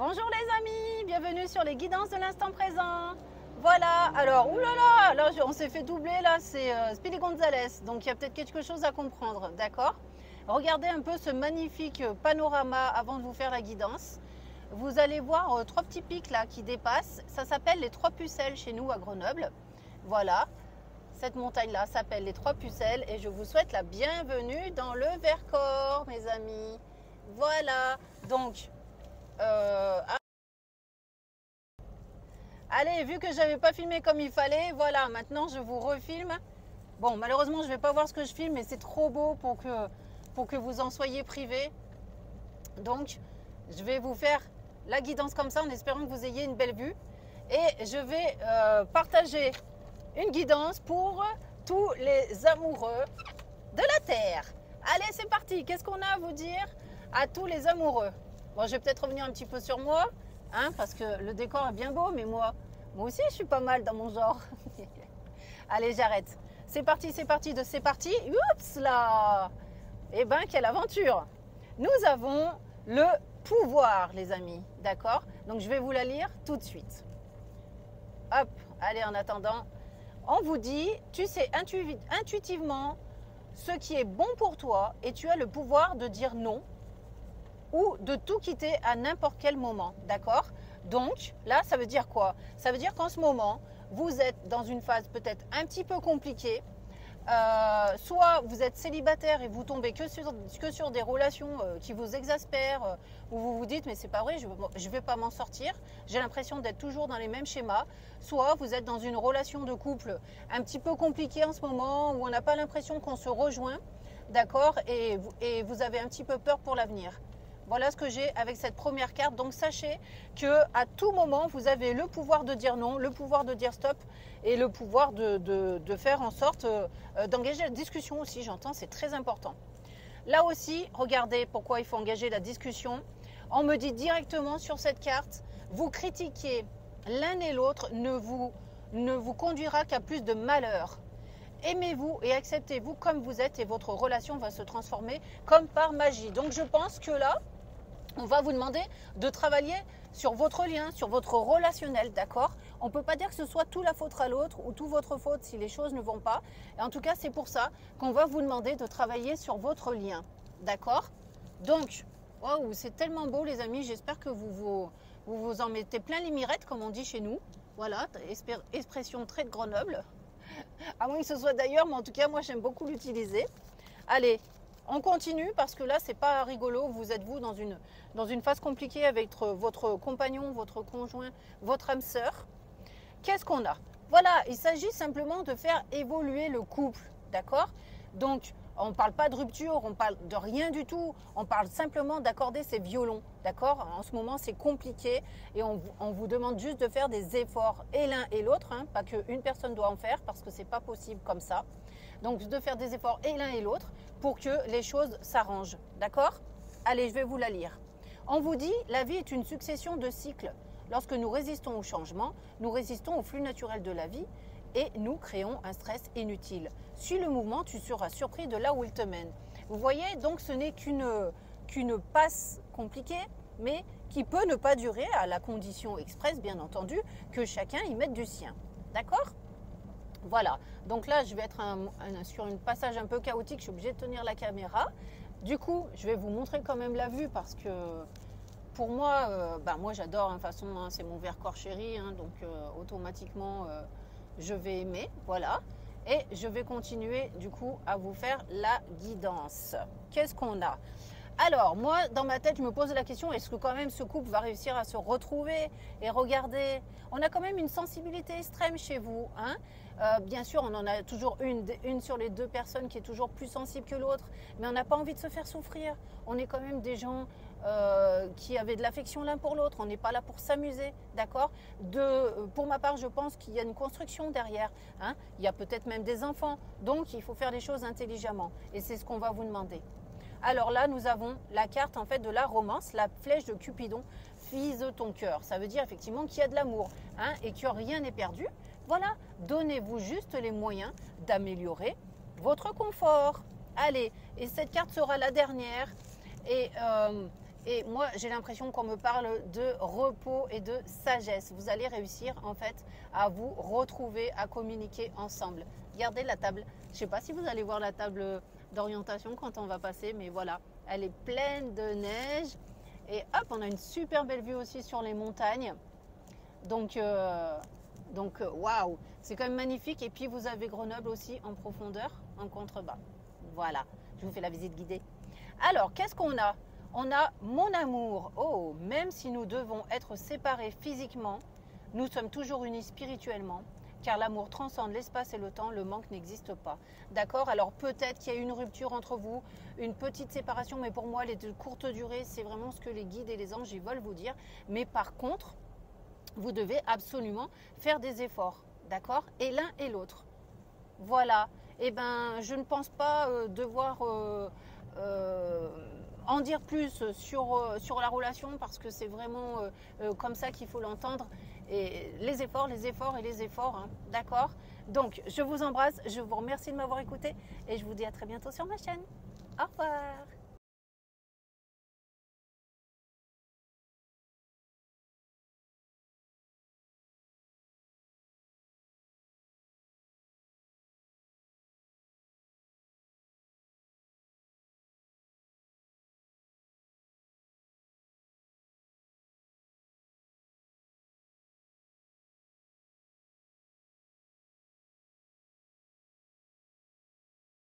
Bonjour les amis, bienvenue sur les guidances de l'instant présent. Voilà, alors, oulala, là on s'est fait doubler, là c'est Speedy Gonzalez, donc il y a peut-être quelque chose à comprendre, d'accord? Regardez un peu ce magnifique panorama avant de vous faire la guidance. Vous allez voir trois petits pics là qui dépassent, ça s'appelle les Trois Pucelles chez nous à Grenoble. Voilà, cette montagne là s'appelle les Trois Pucelles et je vous souhaite la bienvenue dans le Vercors mes amis. Voilà, donc... Allez, vu que j'avais pas filmé comme il fallait, voilà, maintenant je vous refilme. Bon, malheureusement, je vais pas voir ce que je filme, mais c'est trop beau pour que vous en soyez privés. Donc, je vais vous faire la guidance comme ça en espérant que vous ayez une belle vue. Et je vais partager une guidance pour tous les amoureux de la Terre. Allez, c'est parti. Qu'est-ce qu'on a à vous dire à tous les amoureux? Bon, je vais peut-être revenir un petit peu sur moi, hein, parce que le décor est bien beau, mais moi aussi, je suis pas mal dans mon genre. Allez, j'arrête. C'est parti de c'est parti. Oups là. Eh ben, quelle aventure. Nous avons le pouvoir, les amis, d'accord? Donc, je vais vous la lire tout de suite. Hop, allez, en attendant, on vous dit, tu sais intuitivement ce qui est bon pour toi et tu as le pouvoir de dire non ou de tout quitter à n'importe quel moment, d'accord? Donc là, ça veut dire quoi? Ça veut dire qu'en ce moment, vous êtes dans une phase peut-être un petit peu compliquée. Soit vous êtes célibataire et vous tombez que sur des relations qui vous exaspèrent, où vous vous dites mais c'est pas vrai, je ne vais pas m'en sortir, j'ai l'impression d'être toujours dans les mêmes schémas. Soit vous êtes dans une relation de couple un petit peu compliquée en ce moment, où on n'a pas l'impression qu'on se rejoint, d'accord, et vous avez un petit peu peur pour l'avenir. Voilà ce que j'ai avec cette première carte. Donc sachez qu'à tout moment, vous avez le pouvoir de dire non, le pouvoir de dire stop et le pouvoir de faire en sorte d'engager la discussion aussi, j'entends, c'est très important. Là aussi, regardez pourquoi il faut engager la discussion. On me dit directement sur cette carte, vous critiquer l'un et l'autre ne vous conduira qu'à plus de malheur. Aimez-vous et acceptez-vous comme vous êtes et votre relation va se transformer comme par magie. Donc je pense que là, on va vous demander de travailler sur votre lien, sur votre relationnel, d'accord? On ne peut pas dire que ce soit tout la faute à l'autre ou tout votre faute si les choses ne vont pas. Et en tout cas, c'est pour ça qu'on va vous demander de travailler sur votre lien, d'accord? Donc, waouh, c'est tellement beau les amis, j'espère que vous en mettez plein les mirettes comme on dit chez nous. Voilà, expression très de Grenoble. À moins que ce soit d'ailleurs, mais en tout cas, moi j'aime beaucoup l'utiliser. Allez, on continue parce que là, c'est pas rigolo. Vous êtes dans une phase compliquée avec votre compagnon, votre conjoint, votre âme sœur. Qu'est-ce qu'on a? Voilà, il s'agit simplement de faire évoluer le couple, d'accord? Donc, on ne parle pas de rupture, on parle de rien du tout. On parle simplement d'accorder ses violons, d'accord? En ce moment, c'est compliqué et on vous demande juste de faire des efforts et l'un et l'autre, hein, pas qu'une personne doit en faire parce que c'est pas possible comme ça. Donc, de faire des efforts et l'un et l'autre pour que les choses s'arrangent, d'accord? Allez, je vais vous la lire. On vous dit, la vie est une succession de cycles. Lorsque nous résistons au changement, nous résistons au flux naturel de la vie et nous créons un stress inutile. Suis le mouvement, tu seras surpris de là où il te mène. Vous voyez, donc ce n'est qu'une passe compliquée, mais qui peut ne pas durer à la condition expresse, bien entendu, que chacun y mette du sien. D'accord? Voilà, donc là je vais être sur un passage un peu chaotique, je suis obligée de tenir la caméra. Du coup, je vais vous montrer quand même la vue parce que pour moi, moi j'adore, de toute façon, hein, c'est mon Vercors chéri, hein, donc automatiquement je vais aimer, voilà. Et je vais continuer du coup à vous faire la guidance. Qu'est-ce qu'on a? Alors, moi, dans ma tête, je me pose la question, est-ce que quand même ce couple va réussir à se retrouver? Et regardez, on a quand même une sensibilité extrême chez vous, hein? Bien sûr, on en a toujours une sur les deux personnes qui est toujours plus sensible que l'autre, mais on n'a pas envie de se faire souffrir. On est quand même des gens qui avaient de l'affection l'un pour l'autre, on n'est pas là pour s'amuser, d'accord? Pour ma part, je pense qu'il y a une construction derrière, hein? Il y a peut-être même des enfants, donc il faut faire les choses intelligemment, et c'est ce qu'on va vous demander. Alors là, nous avons la carte en fait de la romance, la flèche de Cupidon, vise ton cœur. Ça veut dire effectivement qu'il y a de l'amour, hein, et que rien n'est perdu. Voilà, donnez-vous juste les moyens d'améliorer votre confort. Allez, et cette carte sera la dernière. Et Et moi, j'ai l'impression qu'on me parle de repos et de sagesse. Vous allez réussir en fait à vous retrouver, à communiquer ensemble. Regardez la table. Je ne sais pas si vous allez voir la table d'orientation quand on va passer, mais voilà, elle est pleine de neige. Et hop, on a une super belle vue aussi sur les montagnes. Donc, waouh, c'est quand même magnifique. Et puis, vous avez Grenoble aussi en profondeur, en contrebas. Voilà, je vous fais la visite guidée. Alors, qu'est-ce qu'on a? On a mon amour. Oh, même si nous devons être séparés physiquement, nous sommes toujours unis spirituellement, car l'amour transcende l'espace et le temps, le manque n'existe pas. D'accord? Alors peut-être qu'il y a eu une rupture entre vous, une petite séparation, mais pour moi, les de courte durée, c'est vraiment ce que les guides et les anges ils veulent vous dire. Mais par contre, vous devez absolument faire des efforts. D'accord? Et l'un et l'autre. Voilà. Eh ben, je ne pense pas devoir en dire plus sur la relation parce que c'est vraiment comme ça qu'il faut l'entendre. Et les efforts et les efforts, hein, d'accord? Donc, je vous embrasse, je vous remercie de m'avoir écouté et je vous dis à très bientôt sur ma chaîne. Au revoir!